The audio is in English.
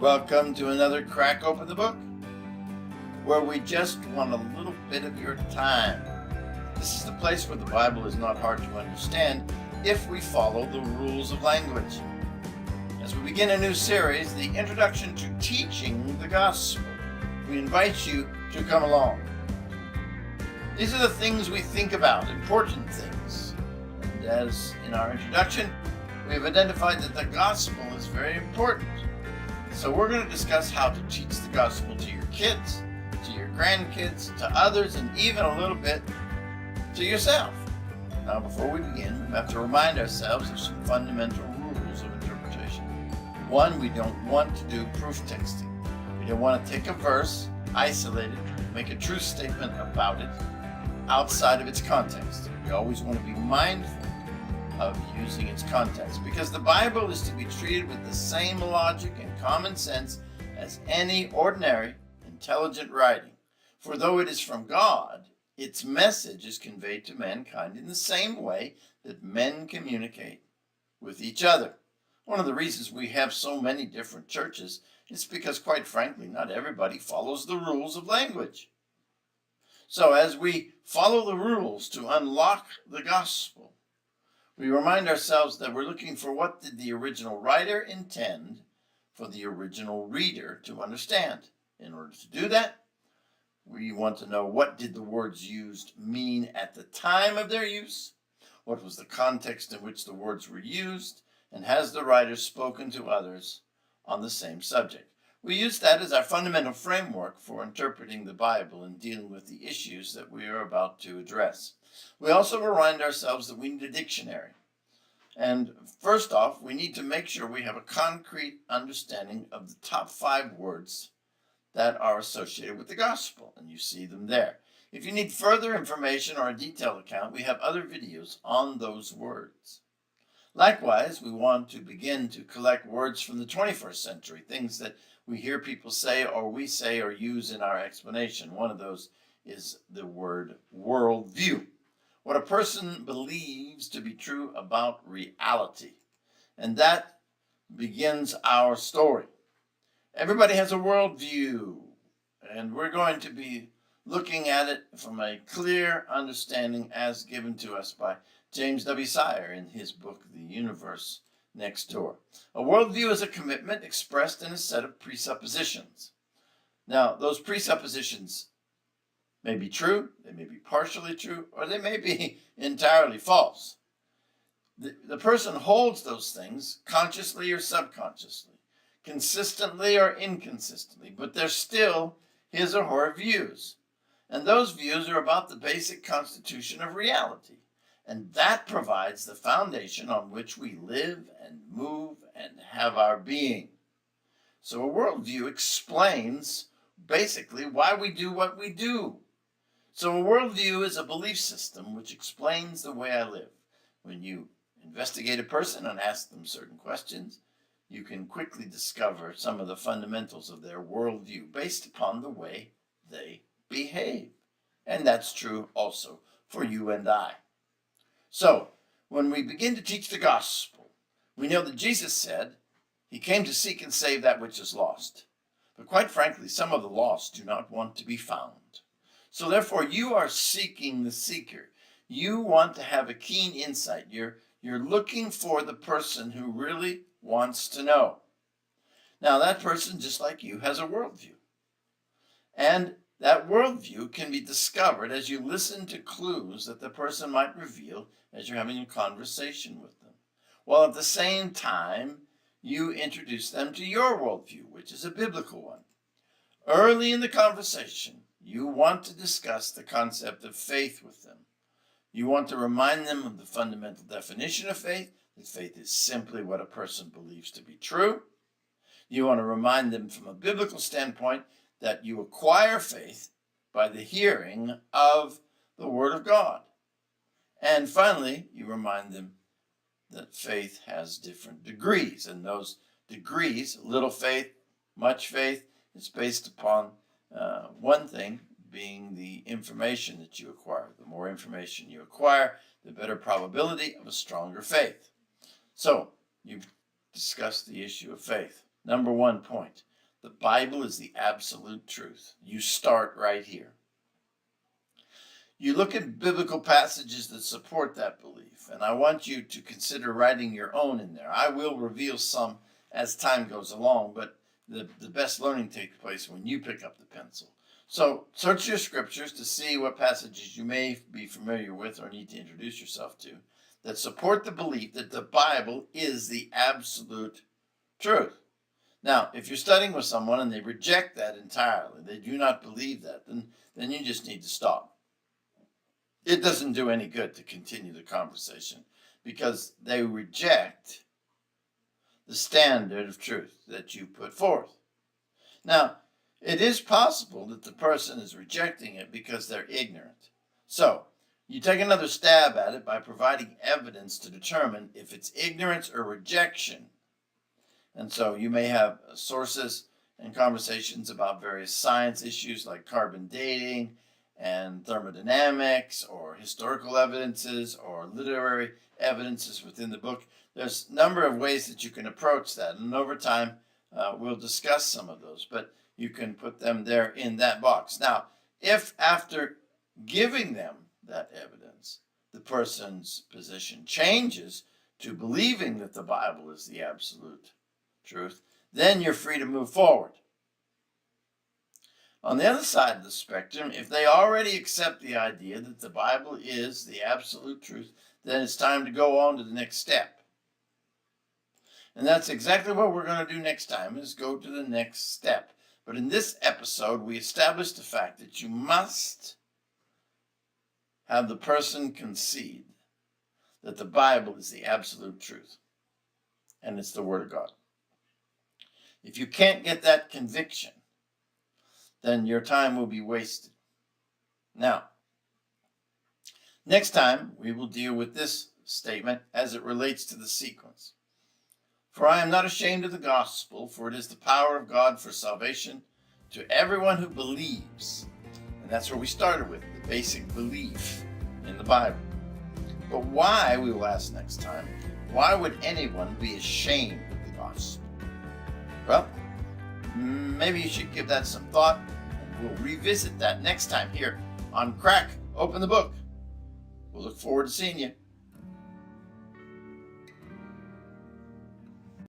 Welcome to another Crack Open the Book, where we just want a little bit of your time. This is the place where the Bible is not hard to understand if we follow the rules of language. As we begin a new series, the Introduction to Teaching the Gospel, we invite you to come along. These are the things we think about, important things. And as in our introduction, we have identified that the gospel is very important. So we're going to discuss how to teach the gospel to your kids, to your grandkids, to others, and even a little bit to yourself. Now, before we begin, we have to remind ourselves of some fundamental rules of interpretation. One, we don't want to do proof texting. We don't want to take a verse, isolate it, make a true statement about it outside of its context. We always want to be mindful of using its context, because the Bible is to be treated with the same logic and common sense as any ordinary, intelligent writing. For though it is from God, its message is conveyed to mankind in the same way that men communicate with each other. One of the reasons we have so many different churches is because, quite frankly, not everybody follows the rules of language. So as we follow the rules to unlock the gospel, we remind ourselves that we're looking for what did the original writer intend for the original reader to understand. In order to do that, we want to know what did the words used mean at the time of their use, what was the context in which the words were used, and has the writer spoken to others on the same subject. We use that as our fundamental framework for interpreting the Bible and dealing with the issues that we are about to address. We also remind ourselves that we need a dictionary. And first off, we need to make sure we have a concrete understanding of the top 5 words that are associated with the gospel, and you see them there. If you need further information or a detailed account, we have other videos on those words. Likewise, we want to begin to collect words from the 21st century, things that we hear people say or we say or use in our explanation. One of those is the word worldview. What a person believes to be true about reality. And that begins our story. Everybody has a worldview, and we're going to be looking at it from a clear understanding as given to us by James W. Sire in his book, The Universe Next Door. A worldview is a commitment expressed in a set of presuppositions. Now, those presuppositions may be true, they may be partially true, or they may be entirely false. The person holds those things consciously or subconsciously, consistently or inconsistently, but they're still his or her views. And those views are about the basic constitution of reality. And that provides the foundation on which we live and move and have our being. So a worldview explains basically why we do what we do. So a worldview is a belief system which explains the way I live. When you investigate a person and ask them certain questions, you can quickly discover some of the fundamentals of their worldview based upon the way they behave. And that's true also for you and I. So, when we begin to teach the gospel, we know that Jesus said he came to seek and save that which is lost. But quite frankly, some of the lost do not want to be found. So therefore, you are seeking the seeker. You want to have a keen insight. You're looking for the person who really wants to know. Now, that person, just like you, has a worldview. And that worldview can be discovered as you listen to clues that the person might reveal as you're having a conversation with them, while at the same time you introduce them to your worldview, which is a biblical one. Early in the conversation, you want to discuss the concept of faith with them. You want to remind them of the fundamental definition of faith, that faith is simply what a person believes to be true. You want to remind them from a biblical standpoint that you acquire faith by the hearing of the Word of God. And finally, you remind them that faith has different degrees. And those degrees, little faith, much faith, is based upon one thing being the information that you acquire. The more information you acquire, the better probability of a stronger faith. So, you've discussed the issue of faith. Number 1 point. The Bible is the absolute truth. You start right here. You look at biblical passages that support that belief, and I want you to consider writing your own in there. I will reveal some as time goes along, but the best learning takes place when you pick up the pencil. So search your scriptures to see what passages you may be familiar with or need to introduce yourself to that support the belief that the Bible is the absolute truth. Now, if you're studying with someone and they reject that entirely, they do not believe that, then you just need to stop. It doesn't do any good to continue the conversation because they reject the standard of truth that you put forth. Now, it is possible that the person is rejecting it because they're ignorant. So, you take another stab at it by providing evidence to determine if it's ignorance or rejection. And so you may have sources and conversations about various science issues like carbon dating and thermodynamics or historical evidences or literary evidences within the book. There's a number of ways that you can approach that. And over time, we'll discuss some of those, but you can put them there in that box. Now, if after giving them that evidence, the person's position changes to believing that the Bible is the absolute truth, then you're free to move forward. On the other side of the spectrum, if they already accept the idea that the Bible is the absolute truth, then it's time to go on to the next step. And that's exactly what we're going to do next time, is go to the next step. But in this episode, we established the fact that you must have the person concede that the Bible is the absolute truth, and it's the Word of God. If you can't get that conviction, then your time will be wasted. Now, next time we will deal with this statement as it relates to the sequence. For I am not ashamed of the gospel, for it is the power of God for salvation to everyone who believes. And that's where we started with, the basic belief in the Bible. But why, we will ask next time, why would anyone be ashamed of the gospel? Well, maybe you should give that some thought, and we'll revisit that next time here on Crack Open the Book. We'll look forward to seeing you.